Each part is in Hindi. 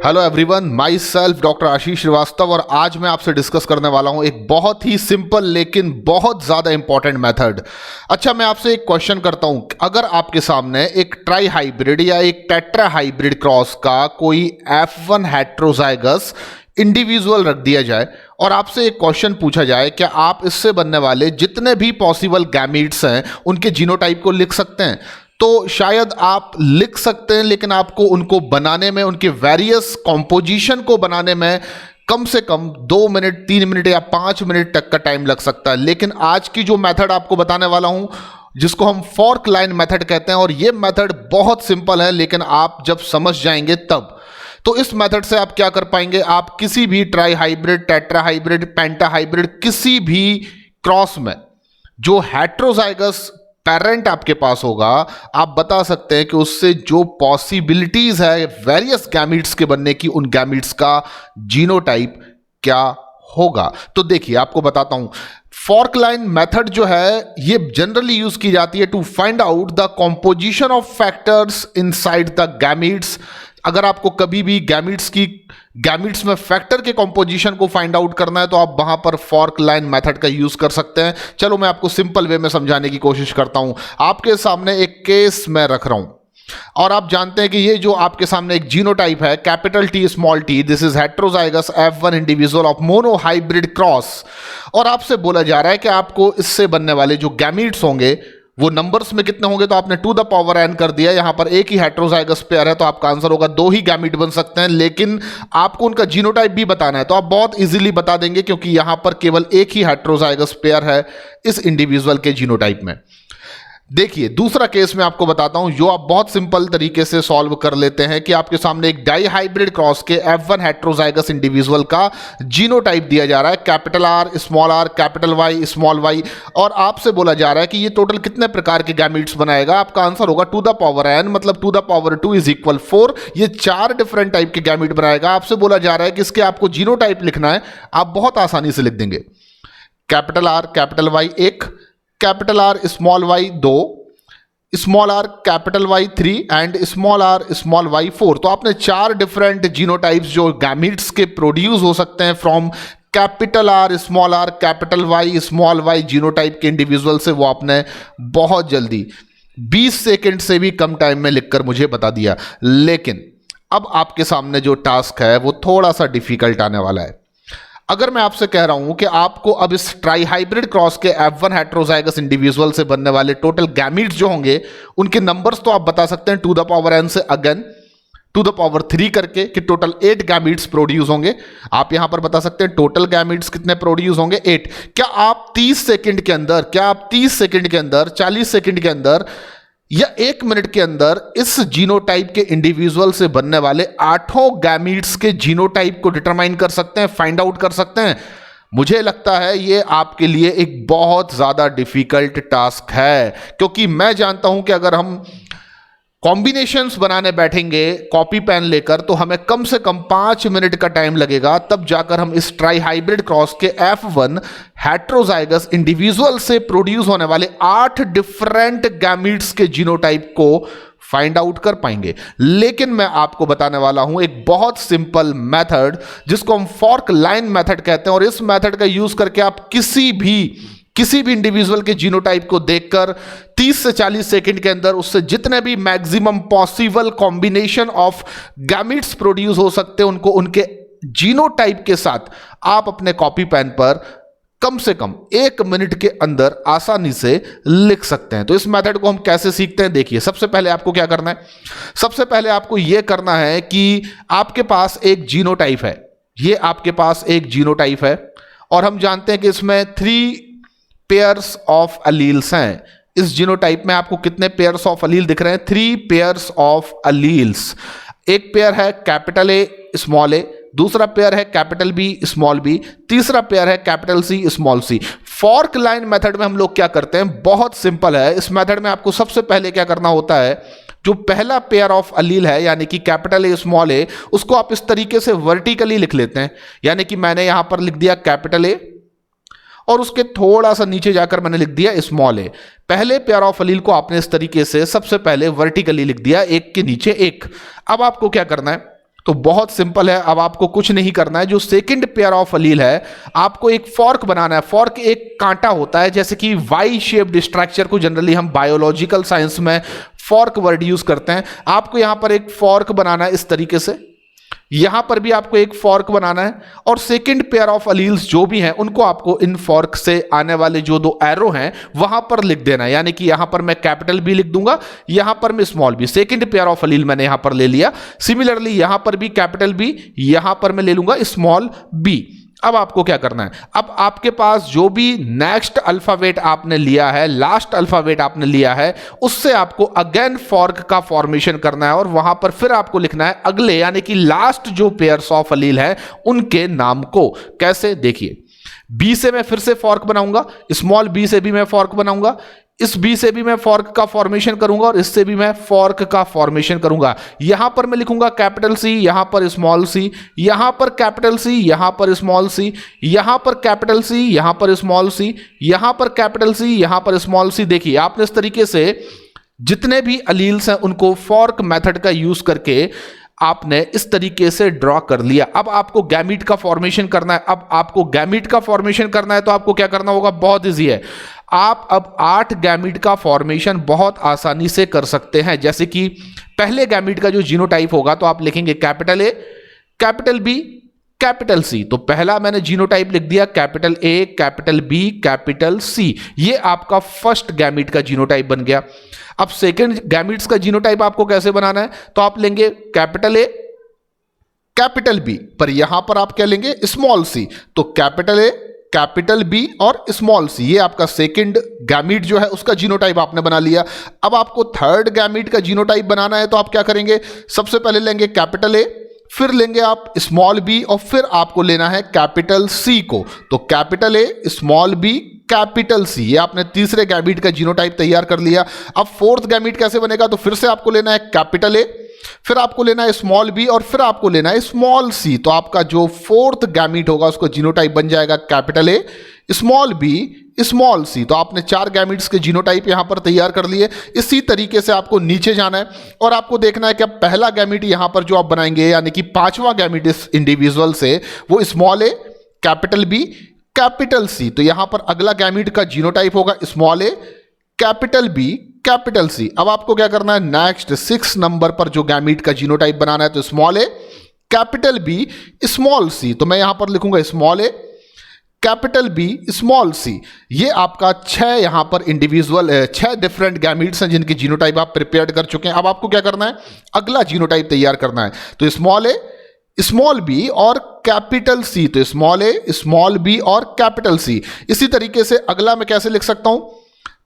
Hello everyone, my self doctor Ashish Srivastava और आज मैं आपसे डिस्कस करने वाला हूं एक बहुत ही सिंपल लेकिन बहुत ज़्यादा इंपॉर्टेंट मेथड। अच्छा, मैं आपसे एक क्वेश्चन करता हूं, अगर आपके सामने एक ट्राई हाइब्रिड या एक टेट्रा हाइब्रिड क्रॉस का कोई F1 हेट्रोजाइगस इंडिविजुअल रख दिया जाए और आपसे एक क्वेश्चन पूछा जाए, क्या आप इससे बनने वाले जितने भी पॉसिबल गैमीट्स हैं उनके जीनोटाइप को लिख सकते हैं? तो शायद आप लिख सकते हैं, लेकिन आपको उनको बनाने में, उनके वेरियस कॉम्पोजिशन को बनाने में कम से कम 2 मिनट, 3 मिनट या 5 मिनट तक का टाइम लग सकता है। लेकिन आज की जो मेथड आपको बताने वाला हूं, जिसको हम फॉर्क लाइन मेथड कहते हैं, और ये मेथड बहुत सिंपल है, लेकिन आप जब समझ जाएंगे तब। तो इस मेथड से आप क्या कर पाएंगे, आप किसी भी ट्राई हाइब्रिड, टेट्रा हाइब्रिड, पेंटा हाइब्रिड, किसी भी क्रॉस में जो हेट्रोजाइगस पेरेंट आपके पास होगा, आप बता सकते हैं कि उससे जो पॉसिबिलिटीज है वेरियस गैमीट्स के बनने की, उन गैमीट्स का जीनोटाइप क्या होगा। तो देखिए, आपको बताता हूं, फॉर्क लाइन मेथड जो है ये जनरली यूज की जाती है to find out the composition of factors inside the gametes. अगर आपको कभी भी गैमीट्स में फैक्टर के कॉम्पोजिशन को फाइंड आउट करना है तो आप वहां पर फॉर्क लाइन मेथड का यूज कर सकते हैं। चलो मैं आपको सिंपल वे में समझाने की कोशिश करता हूं। आपके सामने एक केस मैं रख रहा हूं और आप जानते हैं कि ये जो आपके सामने एक जीनोटाइप है, capital T small T, this is heterozygous F1 individual of mono hybrid cross. और आपसे बोला जा रहा है कि आपको इससे बनने वाले जो गैमीट्स होंगे वो नंबर्स में कितने होंगे, तो आपने 2 द पावर n कर दिया। यहां पर एक ही हेट्रोजाइगस पेयर है तो आपका आंसर होगा 2 ही गैमीट बन सकते हैं, लेकिन आपको उनका जीनोटाइप भी बताना है तो आप बहुत इजीली बता देंगे, क्योंकि यहां पर केवल एक ही हेट्रोजाइगस पेयर है इस इंडिविजुअल के जीनोटाइप में। देखिए, दूसरा केस मैं आपको बताता हूं जो आप बहुत सिंपल तरीके से सॉल्व कर लेते हैं कि आपके सामने एक डाइहाइब्रिड क्रॉस के F1 हेट्रोजाइगस इंडिविजुअल का जीनोटाइप दिया जा रहा है, capital R small r capital Y small y, और आपसे बोला जा रहा है कि ये टोटल कितने प्रकार के गैमीट्स बनाएगा। आपका आंसर होगा 2 द पावर n, मतलब 2 द पावर 2 इज इक्वल 4। ये 4 डिफरेंट टाइप के गैमीट बनाएगा। आपसे बोला जा रहा है कि इसके आपको जीनोटाइप लिखना है, आप बहुत आसानी से लिख देंगे। Capital R capital Y 1, capital R small y 2, small r capital Y 3 and small r small y 4। तो आपने 4 डिफरेंट जीनोटाइप्स जो गैमीट्स के प्रोड्यूस हो सकते हैं from capital R small r capital Y small y genotype के इंडिविजुअल से, वो आपने बहुत जल्दी 20 सेकंड से भी कम टाइम में लिखकर मुझे बता दिया। लेकिन अब आपके सामने जो टास्क है वो थोड़ा सा डिफिकल्ट आने वाला है। अगर मैं आपसे कह रहा हूं कि आपको अब इस ट्राई हाइब्रिड क्रॉस के F1 हेट्रोजाइगस इंडिविजुअल से बनने वाले टोटल गैमीट्स जो होंगे उनके नंबर्स तो आप बता सकते हैं 2 द पावर n से अगेन 2 द पावर 3 करके कि टोटल 8 गैमीट्स प्रोड्यूस होंगे। आप यहां पर बता सकते हैं टोटल गैमीट्स कितने प्रोड्यूस होंगे, 8। क्या आप 30 सेकंड के अंदर, 40 सेकंड के अंदर या 1 मिनट के अंदर इस जीनोटाइप के इंडिविजुअल से बनने वाले 8 गैमीट्स के जीनोटाइप को डिटरमाइन कर सकते हैं, फाइंड आउट कर सकते हैं? मुझे लगता है ये आपके लिए एक बहुत ज्यादा डिफिकल्ट टास्क है, क्योंकि मैं जानता हूं कि अगर हम कॉम्बिनेशंस बनाने बैठेंगे कॉपी पेन लेकर तो हमें कम से कम 5 मिनट का टाइम लगेगा, तब जाकर हम इस ट्राई हाइब्रिड क्रॉस के F1 हेट्रोजाइगस इंडिविजुअल से प्रोड्यूस होने वाले 8 डिफरेंट गैमीट्स के जीनोटाइप को फाइंड आउट कर पाएंगे। लेकिन मैं आपको बताने वाला हूं एक बहुत सिंपल मेथड जिसको हम फॉर्क लाइन मेथड कहते हैं, और इस मेथड का यूज करके आप किसी भी इंडिविजुअल के जीनोटाइप को देखकर 30 से 40 सेकंड के अंदर उससे जितने भी maximum possible combination of gametes produce हो सकते हैं उनको उनके जीनोटाइप के साथ आप अपने कॉपी पेन पर कम से कम 1 मिनट के अंदर आसानी से लिख सकते हैं। तो इस मेथड को हम कैसे सीखते हैं, देखिए, सबसे पहले आपको क्या करना है, सबसे पहले आपको यह करना है कि आपके पास एक जीनोटाइप है, ये आपके पास एक जीनोटाइप है और हम जानते हैं कि इसमें 3 पेयर्स ऑफ अलील्स हैं। इस जीनोटाइप में आपको कितने पेयर्स ऑफ अलील दिख रहे हैं? 3 पेयर्स ऑफ अलील्स। एक पेयर है कैपिटल A स्मॉल a, दूसरा पेयर है कैपिटल B स्मॉल b, तीसरा पेयर है capital C small c। Fork line method में हम लोग क्या करते हैं, बहुत सिंपल है। इस मेथड में आपको सबसे पहले क्या करना होता है, जो पहला पेयर ऑफ अलील है यानी कि कैपिटल A स्मॉल a, उसको आप इस तरीके से वर्टिकली लिख लेते हैं। यानी कि मैंने यहां पर लिख दिया कैपिटल A और उसके थोड़ा सा नीचे जाकर मैंने लिख दिया स्मॉल a। पहले पेयर ऑफ अलील को आपने इस तरीके से सबसे पहले वर्टिकली लिख दिया, एक के नीचे एक। अब आपको क्या करना है, तो बहुत सिंपल है, अब आपको कुछ नहीं करना है। जो सेकंड पेयर ऑफ अलील है, आपको एक फॉर्क बनाना है। फॉर्क एक कांटा होता है, जैसे कि वाई शेप्ड स्ट्रक्चर को जनरली हम बायोलॉजिकल साइंस में फॉर्क वर्ड यूज करते हैं। आपको यहां पर एक फॉर्क बनाना है इस तरीके से, यहां पर भी आपको एक फॉर्क बनाना है, और सेकंड पेयर ऑफ अलील्स जो भी हैं उनको आपको इन फॉर्क से आने वाले जो दो एरो हैं वहां पर लिख देना है। यानी कि यहां पर मैं कैपिटल बी लिख दूंगा, यहां पर मैं small B. Second pair of allele मैंने यहां पर ले लिया। सिमिलरली यहां पर भी कैपिटल बी, यहां पर मैं ले लूंगा स्मॉल बी। अब आपको क्या करना है, अब आपके पास जो भी नेक्स्ट अल्फाबेट आपने लिया है, लास्ट अल्फाबेट आपने लिया है, उससे आपको अगेन फॉर्क का फॉर्मेशन करना है, और वहां पर फिर आपको लिखना है अगले यानी कि लास्ट जो पेयर्स ऑफ अलील है उनके नाम को। कैसे, देखिए, बी से मैं फिर से फॉर्क बनाऊंगा, स्मॉल बी से भी मैं फॉर्क बनाऊंगा, इस बी से भी मैं फॉर्क का फॉर्मेशन करूंगा, और इससे भी मैं फॉर्क का फॉर्मेशन करूंगा। यहां पर मैं लिखूंगा कैपिटल सी, यहां पर स्मॉल सी, यहां पर कैपिटल सी, यहां पर स्मॉल सी, यहां पर कैपिटल सी, यहां पर स्मॉल सी, यहां पर कैपिटल सी, यहां पर स्मॉल सी। देखिए, आपने इस तरीके से जितने भी अलील्स हैं उनको फॉर्क मेथड का यूज करके आपने इस तरीके से ड्रॉ कर लिया। अब आपको गैमीट का फॉर्मेशन करना है। अब आपको गैमीट का फॉर्मेशन करना है तो आपको क्या करना होगा, बहुत इजी है। आप अब 8 गैमीट का फॉर्मेशन बहुत आसानी से कर सकते हैं। जैसे कि पहले गैमीट का जो जीनोटाइप होगा तो आप लिखेंगे capital A, capital B, capital C. तो पहला मैंने जीनोटाइप लिख दिया capital A, capital B, capital C. ये आपका फर्स्ट गैमीट का जीनोटाइप बन गया। अब सेकंड गैमीट्स का जीनोटाइप आपको कैसे बनाना है, तो आप लेंगे कैपिटल ए, कैपिटल बी, पर यहां पर आप क्या लेंगे, स्मॉल सी। तो कैपिटल ए, कैपिटल बी और स्मॉल सी, ये आपका सेकंड गैमीट जो है उसका जीनोटाइप आपने बना लिया। अब आपको थर्ड गैमीट का जीनोटाइप बनाना है तो आप क्या करेंगे, सबसे पहले लेंगे कैपिटल ए, फिर लेंगे आप स्मॉल बी, और फिर आपको लेना है कैपिटल सी को। तो capital A, small B, capital C, ये आपने तीसरे गैमीट का जीनोटाइप तैयार कर लिया। अब फोर्थ गैमीट कैसे बनेगा, तो फिर से आपको लेना है कैपिटल ए, फिर आपको लेना है स्मॉल बी, और फिर आपको लेना है स्मॉल सी। तो आपका जो फोर्थ गैमीट होगा उसको जीनोटाइप बन जाएगा capital A, small B, small C. तो आपने 4 गैमीट्स के जीनोटाइप यहां पर तैयार कर लिए। इसी तरीके से आपको नीचे जाना है और आपको देखना है कि अब पहला गैमीट यहां पर जो आप बनाएंगे, यानी कि 5वां गैमीट इस इंडिविजुअल से, वो स्मॉल ए, कैपिटल बी, कैपिटल सी। तो यहां पर अगला गैमीट का जीनोटाइप होगा स्मॉल ए, कैपिटल बी, कैपिटल सी। अब आपको क्या करना है, नेक्स्ट 6 नंबर पर जो गैमीट का जीनोटाइप बनाना है, तो स्मॉल ए, कैपिटल बी, स्मॉल सी। तो मैं यहां पर लिखूंगा स्मॉल ए, कैपिटल बी, स्मॉल सी। ये आपका 6 यहां पर इंडिविजुअल 6 डिफरेंट गैमीट्स हैं जिनके जीनोटाइप आप प्रिपेयर कर चुके हैं। अब आपको क्या करना है, अगला जीनोटाइप तैयार करना है। तो स्मॉल ए, स्मॉल बी और कैपिटल सी। तो स्मॉल ए, स्मॉल बी और कैपिटल सी। इसी तरीके से अगला मैं कैसे लिख सकता हूं,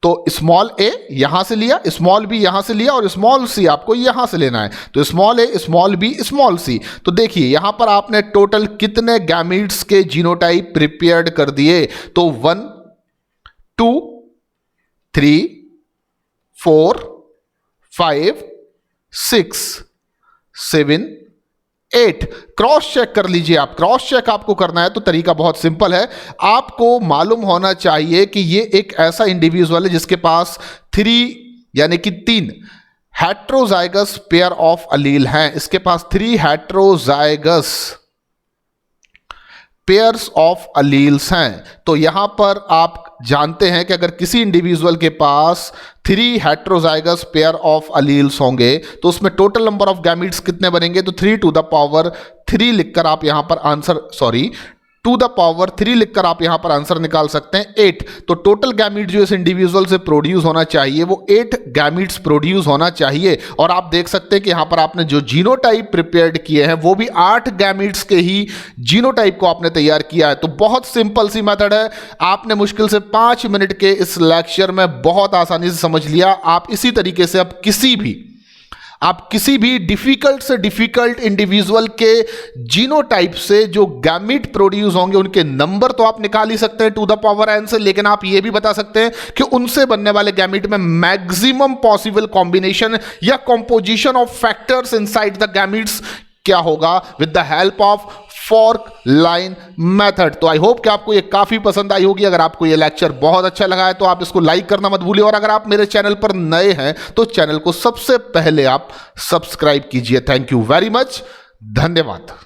तो स्मॉल ए यहां से लिया, स्मॉल बी यहां से लिया, और स्मॉल सी आपको यहां से लेना है। तो स्मॉल ए, स्मॉल बी, स्मॉल सी। तो देखिए यहां पर आपने टोटल कितने गैमीट्स के जीनोटाइप प्रिपेयर्ड कर दिए, तो 1 2 3 4 5 6 7 8। क्रॉस चेक कर लीजिए आप। क्रॉस चेक आपको करना है तो तरीका बहुत सिंपल है। आपको मालूम होना चाहिए कि ये एक ऐसा इंडिविजुअल है जिसके पास 3 यानी कि 3 हेट्रोजाइगस पेयर ऑफ अलील हैं। इसके पास 3 हेट्रोजाइगस पेयर्स ऑफ अलील्स हैं। तो यहां पर आप जानते हैं कि अगर किसी इंडिविजुअल के पास 3 हेट्रोजाइगस पेयर ऑफ अलील्स होंगे तो उसमें टोटल नंबर ऑफ गैमीट्स कितने बनेंगे, तो 3 टू द पावर 3 लिखकर आप यहां पर आंसर 2 द पावर 3 लिखकर आप यहां पर आंसर निकाल सकते हैं 8। तो टोटल गैमीट जो इस इंडिविजुअल से प्रोड्यूस होना चाहिए वो 8 गैमीट्स प्रोड्यूस होना चाहिए। और आप देख सकते हैं कि यहां पर आपने जो जीनोटाइप प्रिपेयर्ड किए हैं वो भी 8 गैमीट्स के ही जीनोटाइप को आपने तैयार किया है। तो बहुत सिंपल सी मेथड है, आपने मुश्किल से 5 मिनट के इस लेक्चर में बहुत आसानी से समझ लिया। आप इसी तरीके से आप किसी भी डिफिकल्ट से डिफिकल्ट इंडिविजुअल के जीनोटाइप से जो गैमीट प्रोड्यूस होंगे उनके नंबर तो आप निकाल ही सकते हैं 2 द पावर n से, लेकिन आप ये भी बता सकते हैं कि उनसे बनने वाले गैमीट में मैक्सिमम पॉसिबल कॉम्बिनेशन या composition of factors inside the gametes क्या होगा with the help of fork line method. तो आई होप कि आपको ये काफी पसंद आई होगी। अगर आपको ये लेक्चर बहुत अच्छा लगा है तो आप इसको लाइक करना मत भूलिए, और अगर आप मेरे चैनल पर नए हैं तो चैनल को सबसे पहले आप सब्सक्राइब कीजिए। Thank you very much. धन्यवाद।